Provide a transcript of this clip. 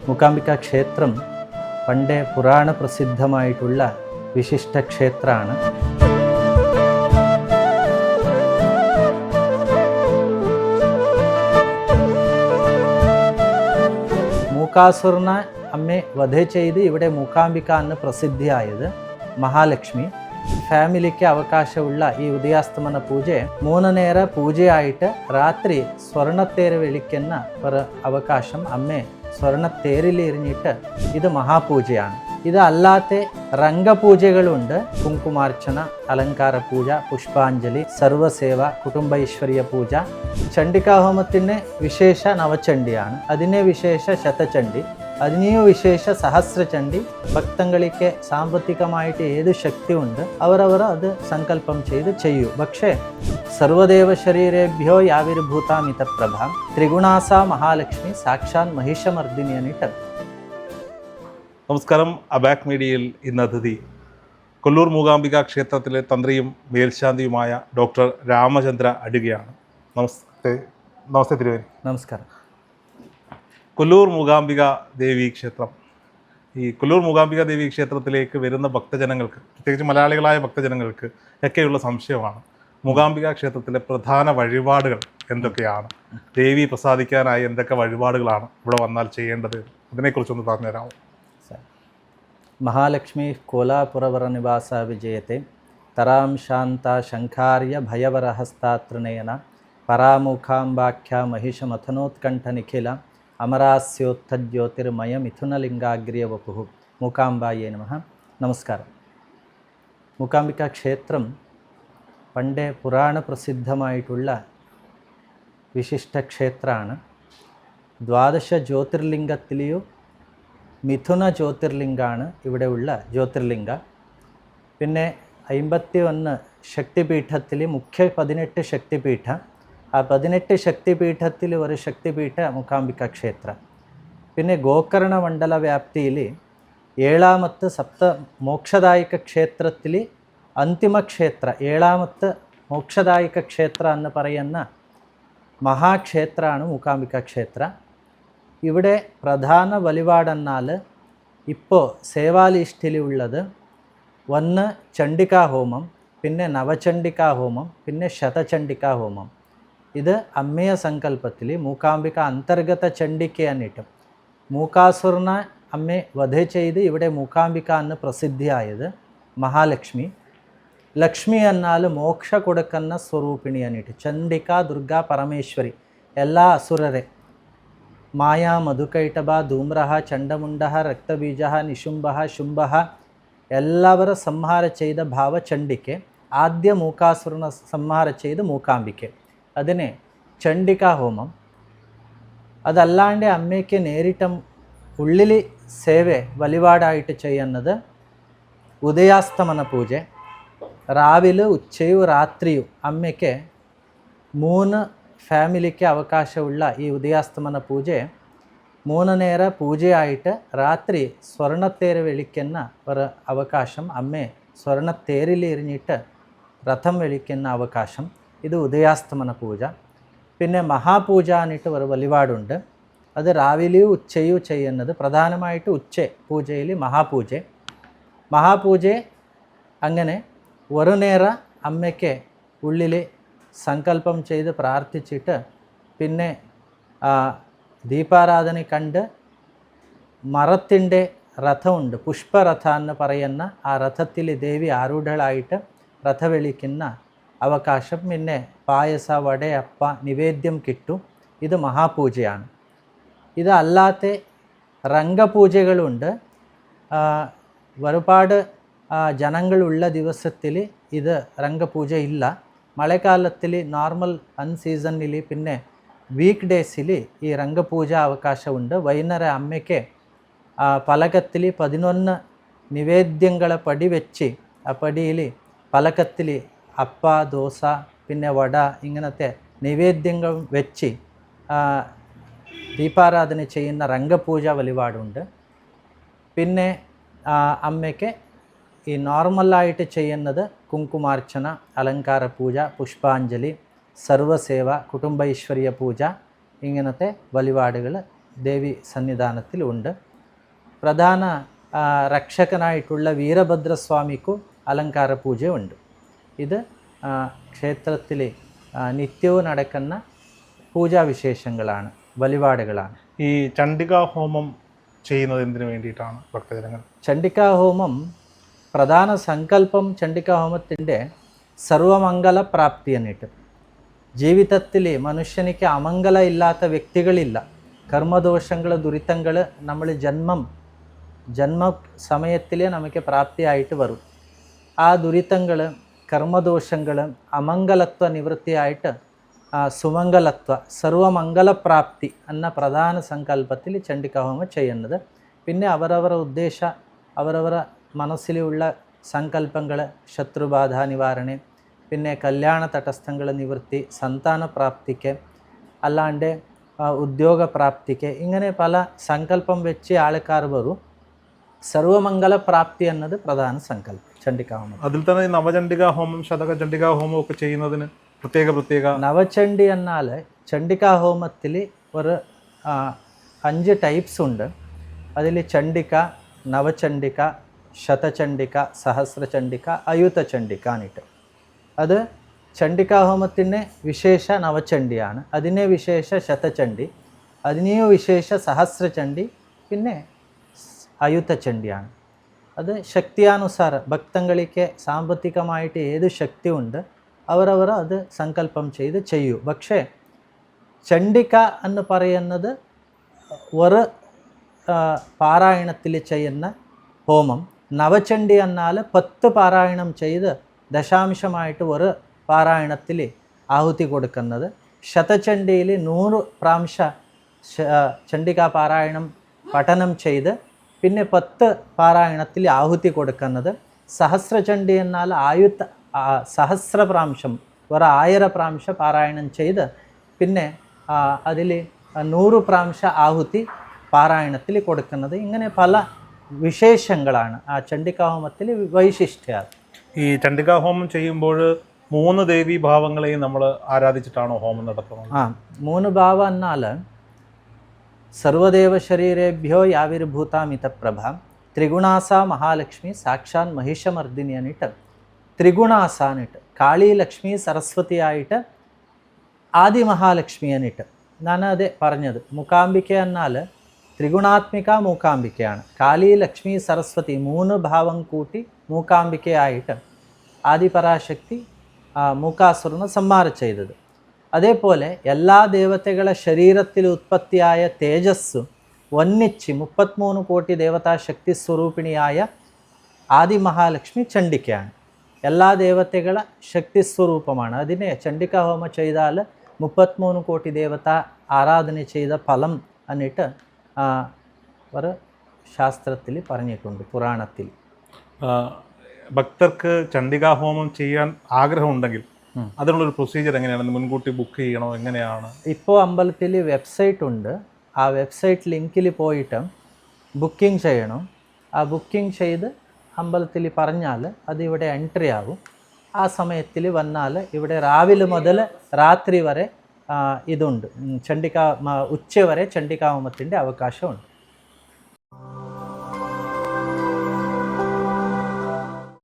മൂകാംബിക ക്ഷേത്രം പണ്ടേ പുരാണ പ്രസിദ്ധമായിട്ടുള്ള വിശിഷ്ട ക്ഷേത്രമാണ്. മൂകാസുരനെ അമ്മയെ വധ ചെയ്ത് ഇവിടെ മൂകാംബിക എന്ന് പ്രസിദ്ധിയായത് മഹാലക്ഷ്മി. ഫാമിലിക്ക് അവകാശമുള്ള ഈ ഉദയാസ്തമന പൂജ 3 നേര പൂജയായിട്ട് രാത്രി സ്വർണ്ണത്തേര് വിളിക്കുന്ന ഒരു അവകാശം അമ്മയെ സ്വർണ്ണത്തേരിൽ എറിഞ്ഞിട്ട് ഇത് മഹാപൂജയാണ്. ഇത് അല്ലാത്ത രംഗപൂജകളുണ്ട്. കുങ്കുമാർച്ചന, അലങ്കാര പൂജ, പുഷ്പാഞ്ജലി, സർവസേവ, കുടുംബൈശ്വര്യ പൂജ. ചണ്ഡികാഹോമത്തിന് വിശേഷ നവചണ്ഡിയാണ്, അതിനെ വിശേഷ ശതചണ്ഡി, അതിനെയോ വിശേഷ സഹസ്രചണ്ഡി. ഭക്തങ്ങൾക്ക് സാമ്പത്തികമായിട്ട് ഏത് ശക്തി ഉണ്ട് അവരവർ അത് സങ്കല്പം ചെയ്ത് ചെയ്യൂ. പക്ഷേ സർവദേവ ശരീരേഭ്യോ യാവിർഭൂതാമിത പ്രഭ ത്രിഗുണാസ മഹാലക്ഷ്മി സാക്ഷാൽ മഹിഷമർദിനി എന്നിട്ട്. നമസ്കാരം. അബാക് മീഡിയയിൽ ഇന്ന് അതിഥി കൊല്ലൂർ മൂകാംബിക ക്ഷേത്രത്തിലെ തന്ത്രിയും മേൽശാന്തിയുമായ ഡോക്ടർ രാമചന്ദ്ര അടികയാണ്. നമസ്തേ തിരുവേനി. നമസ്കാരം. കൊല്ലൂർ മൂകാംബിക ദേവി ക്ഷേത്രം, ഈ കൊല്ലൂർ മൂകാംബിക ദേവി ക്ഷേത്രത്തിലേക്ക് വരുന്ന ഭക്തജനങ്ങൾക്ക്, പ്രത്യേകിച്ച് മലയാളികളായ ഭക്തജനങ്ങൾക്ക് ഒക്കെയുള്ള സംശയമാണ്, മൂകാംബിക ക്ഷേത്രത്തിലെ പ്രധാന വഴിപാടുകൾ എന്തൊക്കെയാണ്, ദേവി പ്രസാദിക്കാനായി എന്തൊക്കെ വഴിപാടുകളാണ് ഇവിടെ വന്നാൽ ചെയ്യേണ്ടത്, അതിനെക്കുറിച്ചൊന്ന് പറഞ്ഞുതരാമോ? മഹാലക്ഷ്മി കോലാപുരവര നിവാസ വിജയത്തെ തരാം ശാന്ത ശംഖാര്യ ഭയവരഹസ്താത്രിനയന പരാമുഖാംബാഖ്യ മഹിഷമഥനോത്കണ്ഠ നിഖില അമരാസ്യോത്ഥജ്യോതിർമയ മിഥുനലിംഗാഗ്രിയ വപുഹു. മൂകാംബായേ നമഃ. നമസ്കാരം. മൂകാംബിക ക്ഷേത്രം പണ്ടേ പുരാണ പ്രസിദ്ധമായിട്ടുള്ള വിശിഷ്ട ക്ഷേത്രമാണ്. 12 ജ്യോതിർലിംഗത്തിലെയോ മിഥുന ജ്യോതിർലിംഗാണ് ഇവിടെ ഉള്ള ജ്യോതിർലിംഗ. പിന്നെ 51 ശക്തിപീഠത്തിൽ മുഖ്യ 18 ശക്തിപീഠ. ആ 18 ശക്തിപീഠത്തിൽ ഒരു ശക്തിപീഠ മൂകാംബിക ക്ഷേത്ര. പിന്നെ ഗോകർണ മണ്ഡല വ്യാപ്തിയിൽ 7ാമത്തെ സപ്ത മോക്ഷദായക ക്ഷേത്രത്തിൽ അന്തിമ ക്ഷേത്ര, 7ാമത്തെ മോക്ഷദായക ക്ഷേത്ര എന്ന് പറയുന്ന മഹാക്ഷേത്രമാണ് മൂകാംബിക ക്ഷേത്ര. ഇവിടെ പ്രധാന വഴിപാടെന്നാൽ ഇപ്പോൾ സേവാലിസ്റ്റിലുള്ളത് 1 ചണ്ഡികാ ഹോമം, പിന്നെ നവചണ്ഡികാ ഹോമം, പിന്നെ ശതചണ്ഡികാ ഹോമം. ഇത് അമ്മയ സങ്കല്പത്തിൽ മൂകാംബിക അന്തർഗത ചണ്ഡിക എന്നിട്ട് മൂകാസുരനെ അമ്മയെ വധ ചെയ്ത് ഇവിടെ മൂകാംബിക എന്ന് പ്രസിദ്ധിയായത് മഹാലക്ഷ്മി. ലക്ഷ്മി എന്നാൽ മോക്ഷ കൊടുക്കുന്ന സ്വരൂപിണി എന്നിട്ട് ചണ്ഡിക, ദുർഗ, പരമേശ്വരി. എല്ലാ അസുരരെ മായാ, മധുകൈಟಭ, ധൂമ്രഹ, ചണ്ഡമുണ്ഡ, രക്തബീജ, നിശുംഭ, ശുംഭ എല്ലാവರ ಸಂಹಾರ ചെയ്ത ഭാവചണ്ഡിಕೆ. ആദ്യ മൂകാസുരനെ സംഹാര ചെയ്ത് മൂകാംബിಕೆ, അതിനെ ചണ്ഡികാ ഹോമം. അതല്ലാണ്ട് അമ്മയ്ക്ക് നേരിട്ട് ഉള്ളിൽ സേവ വഴിപാടായിട്ട് ചെയ്യുന്നത് ഉദയാസ്തമന പൂജ. രാവിലെ ഉച്ചയും രാത്രിയും അമ്മയ്ക്ക് 3 ഫാമിലിക്ക് അവകാശമുള്ള ഈ ഉദയാസ്തമന പൂജ 3 നേര പൂജയായിട്ട് രാത്രി സ്വർണ്ണത്തേര് വിളിക്കുന്ന ഒരു അവകാശം, അമ്മയെ സ്വർണ്ണത്തേരിൽ എറിഞ്ഞിട്ട് രഥം വിളിക്കുന്ന അവകാശം. ഇത് ഉദയാസ്തമന പൂജ. പിന്നെ മഹാപൂജ എന്നിട്ട് ഒരു വഴിപാടുണ്ട്. അത് രാവിലെയും ഉച്ചയും ചെയ്യുന്നത്. പ്രധാനമായിട്ട് ഉച്ച പൂജയിൽ മഹാപൂജ അങ്ങനെ ഒരു നേര അമ്മയ്ക്ക് ഉള്ളിൽ സങ്കല്പം ചെയ്ത് പ്രാർത്ഥിച്ചിട്ട് പിന്നെ ദീപാരാധന കണ്ട് മരത്തിൻ്റെ രഥമുണ്ട്, പുഷ്പരഥ എന്ന് പറയുന്ന ആ രഥത്തിൽ ദേവി ആരൂഢളായിട്ട് രഥ വിളിക്കുന്ന അവകാശം. പിന്നെ പായസ, വട, അപ്പ നിവേദ്യം കിട്ടും. ഇത് മഹാപൂജയാണ്. ഇത് അല്ലാത്ത രംഗപൂജകളുണ്ട്. ഒരുപാട് ജനങ്ങളുള്ള ദിവസത്തിൽ ഇത് രംഗപൂജ ഇല്ല. മഴക്കാലത്തിൽ നോർമൽ അൺസീസണിൽ പിന്നെ വീക്ക് ഡേയ്സിൽ ഈ രംഗപൂജ അവകാശമുണ്ട്. വൈകുന്നേരം അമ്മയ്ക്ക് പലകത്തിൽ 11 നിവേദ്യങ്ങളെ പടി വെച്ച് ആ പടിയിൽ പലകത്തിൽ അപ്പ, ദോശ, പിന്നെ വട ഇങ്ങനത്തെ നിവേദ്യങ്ങൾ വെച്ച് ദീപാരാധന ചെയ്യുന്ന രംഗപൂജ വഴിപാടുണ്ട്. പിന്നെ അമ്മയ്ക്ക് ഈ നോർമലായിട്ട് ചെയ്യുന്നത് കുങ്കുമാർച്ചന, അലങ്കാര പൂജ, പുഷ്പാഞ്ജലി, സർവസേവ, കുടുംബൈശ്വര്യ പൂജ ഇങ്ങനത്തെ വഴിപാടുകൾ ദേവി സന്നിധാനത്തിലുണ്ട്. പ്രധാന രക്ഷകനായിട്ടുള്ള വീരഭദ്രസ്വാമിക്കും അലങ്കാര പൂജയുണ്ട്. ഇത് ക്ഷേത്രത്തിൽ നിത്യവും നടക്കുന്ന പൂജാവിശേഷങ്ങളാണ്, വഴിപാടുകളാണ്. ഈ ചണ്ഡികാ ഹോമം ചെയ്യുന്നത് എന്തിനു വേണ്ടിയിട്ടാണ് ഭക്തജനങ്ങൾ? ചണ്ഡികാ ഹോമം പ്രധാന സങ്കല്പം ചണ്ഡികാ ഹോമത്തിൻ്റെ സർവമംഗല പ്രാപ്തി എന്നിട്ട്. ജീവിതത്തിൽ മനുഷ്യനിക്ക് അമംഗല ഇല്ലാത്ത വ്യക്തികളില്ല. കർമ്മദോഷങ്ങൾ, ദുരിതങ്ങൾ നമ്മൾ ജന്മ സമയത്തിൽ നമുക്ക് പ്രാപ്തിയായിട്ട് വരും. ആ ദുരിതങ്ങൾ, കർമ്മദോഷങ്ങൾ, അമംഗലത്വ നിവൃത്തിയായിട്ട് സുമംഗലത്വ, സർവമംഗലപ്രാപ്തി എന്ന പ്രധാന സങ്കല്പത്തിൽ ചണ്ഡികാ ഹോമം ചെയ്യുന്നത്. പിന്നെ അവരവരുടെ ഉദ്ദേശ, അവരവരുടെ മനസ്സിലുള്ള സങ്കല്പങ്ങൾ, ശത്രുബാധ നിവാരണ, പിന്നെ കല്യാണ തടസ്സങ്ങൾ നിവൃത്തി, സന്താന പ്രാപ്തിക്ക്, അല്ലാണ്ട് ഉദ്യോഗപ്രാപ്തിക്ക്, ഇങ്ങനെ പല സങ്കല്പം വെച്ച് ആൾക്കാർ വരും. സർവമംഗല പ്രാപ്തി എന്നത് പ്രധാന സങ്കല്പം ചണ്ഡികാ ഹോമം. അതിൽ തന്നെ നവചണ്ഡികാ ഹോമം, ശതക ചണ്ഡികാ ഹോമം ഒക്കെ ചെയ്യുന്നതിന് പ്രത്യേക നവചണ്ഡി എന്നാൽ ചണ്ഡികാ ഹോമത്തിൽ ഒരു 5 ടൈപ്സ് ഉണ്ട്. അതിൽ ചണ്ഡിക, നവചണ്ഡിക, ശതചണ്ഡിക, സഹസ്രചണ്ഡിക, അയുതചണ്ഡിക എന്നിട്ട്. അത് ചണ്ഡികാ ഹോമത്തിന് വിശേഷ നവചണ്ഡിയാണ്, അതിനെ വിശേഷ ശതചണ്ഡി, അതിനെയോ വിശേഷ സഹസ്രചണ്ഡി, പിന്നെ അയുതചണ്ഡിയാണ്. അത് ശക്തിയാനുസാരം ഭക്തങ്ങൾക്ക് സാമ്പത്തികമായിട്ട് ഏത് ശക്തി ഉണ്ട് അവരവർ അത് സങ്കല്പം ചെയ്ത് ചെയ്യൂ. പക്ഷേ ചണ്ഡിക എന്ന് പറയുന്നത് ഒരു പാരായണത്തിൽ ചെയ്യുന്ന ഹോമം. നവചണ്ഡി എന്നാൽ 10 പാരായണം ചെയ്ത് ദശാംശമായിട്ട് ഒരു പാരായണത്തിൽ ആഹുതി കൊടുക്കുന്നത്. ശതചണ്ഡിയിൽ 100 പ്രാവശ്യം ചണ്ഡികാ പാരായണം പഠനം ചെയ്ത് പിന്നെ 10 പാരായണത്തിൽ ആഹുതി കൊടുക്കുന്നത്. സഹസ്രചണ്ഡി എന്നാൽ സഹസ്ര പ്രാവശ്യം, ഒരു 1000 പ്രാവശ്യം പാരായണം ചെയ്ത് പിന്നെ അതിൽ 100 പ്രാവശ്യം ആഹുതി പാരായണത്തിൽ കൊടുക്കുന്നത്. ഇങ്ങനെ പല വിശേഷങ്ങളാണ് ആ ചണ്ഡികാ ഹോമത്തിൽ വൈശിഷ്ട്യം. ഈ ചണ്ഡികാ ഹോമം ചെയ്യുമ്പോൾ 3 ദേവീ ഭാവങ്ങളെയും നമ്മൾ ആരാധിച്ചിട്ടാണോ ഹോമം നടത്തുന്നത്? 3 ഭാവം എന്നാൽ സർവദേവ ശരീരേഭ്യോ യാവിർഭൂതാമിത പ്രഭ, ത്രിഗുണാസ മഹാലക്ഷ്മി സാക്ഷാൻ മഹിഷമർദിനി എന്നിട്ട് ത്രിഗുണാസ എന്നിട്ട്, കാളി, ലക്ഷ്മി, സരസ്വതി ആയിട്ട് ആദി മഹാലക്ഷ്മി എന്നിട്ട്. ഞാനത് പറഞ്ഞത് മൂകാംബിക എന്നാൽ ത്രിഗുണാത്മിക മൂകാംബികയാണ്. കാളി, ലക്ഷ്മി, സരസ്വതി 3 ഭാവം കൂട്ടി മൂകാംബികയായിട്ട് ആദിപരാശക്തി മൂകാസുരനെ സംഹാരം ചെയ്തത്. അതേപോലെ എല്ലാ ദേവതകളെ ശരീരത്തിൽ ഉത്പത്തിയായ തേജസ് ഒന്നിച്ച് 33 കോടി ദേവതാ ശക്തി സ്വരൂപിണിയായ ആദി മഹാലക്ഷ്മി ചണ്ഡികയാണ്. എല്ലാ ദേവതകളെ ശക്തി സ്വരൂപമാണ്. അതിനെ ചണ്ഡികാ ഹോമം ചെയ്താൽ 33 കോടി ദേവത ആരാധന ചെയ്ത ഫലം എന്നിട്ട് ഒരു ശാസ്ത്രത്തിൽ പറഞ്ഞിട്ടുണ്ട്, പുരാണത്തിൽ. ഭക്തർക്ക് ചണ്ഡികാ ഹോമം ചെയ്യാൻ ആഗ്രഹമുണ്ടെങ്കിൽ അതിനുള്ളൊരു പ്രൊസീജിയർ എങ്ങനെയാണ്? മുൻകൂട്ടി ബുക്ക് ചെയ്യണോ? എങ്ങനെയാണ്? ഇപ്പോൾ അമ്പലത്തിൽ വെബ്സൈറ്റ് ഉണ്ട്. ആ വെബ്സൈറ്റ് ലിങ്കിൽ പോയിട്ട് ബുക്കിംഗ് ചെയ്യണം. ആ ബുക്കിംഗ് ചെയ്ത് അമ്പലത്തിൽ പറഞ്ഞാൽ അത് ഇവിടെ എൻട്രി ആകും. ആ സമയത്തിൽ വന്നാൽ ഇവിടെ രാവിലെ മുതൽ രാത്രി വരെ ഇതുണ്ട്, ഉച്ച വരെ ചണ്ഡികാ ഹോമത്തിൻ്റെ അവകാശമുണ്ട്.